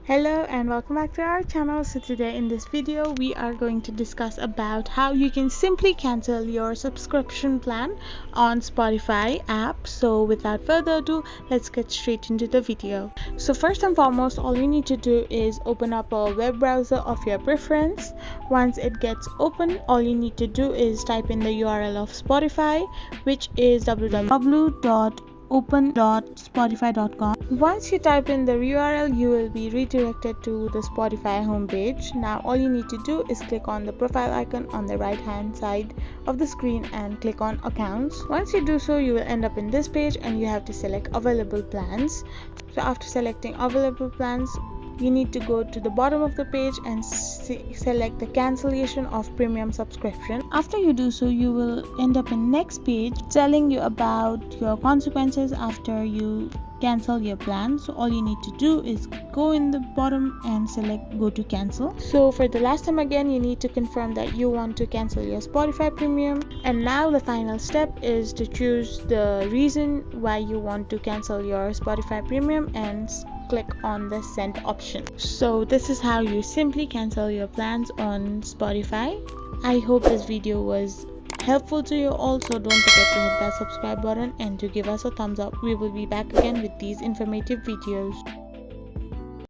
Hello and welcome back to our channel. So today in this video we are going to discuss about how you can simply cancel your subscription plan on Spotify app. So without further ado, let's get straight into the video. So first and foremost, all you need to do is open up a web browser of your preference. Once it gets open, all you need to do is type in the URL of Spotify, which is www.open.spotify.com. Once you type in the URL, you will be redirected to the Spotify homepage. Now all you need to do is click on the profile icon on the right hand side of the screen and click on accounts. Once you do so, you will end up in this page and you have to select available plans. So after selecting available plans, you need to go to the bottom of the page and select the cancellation of premium subscription. After you do so, you will end up in next page telling you about your consequences after you cancel your plan. So all you need to do is go in the bottom and select go to cancel. So for the last time again, you need to confirm that you want to cancel your Spotify premium, and now the final step is to choose the reason why you want to cancel your Spotify premium and click on the send option. So this is how you simply cancel your plans on Spotify. I hope this video was helpful to you. Also, don't forget to hit that subscribe button and to give us a thumbs up. We will be back again with these informative videos.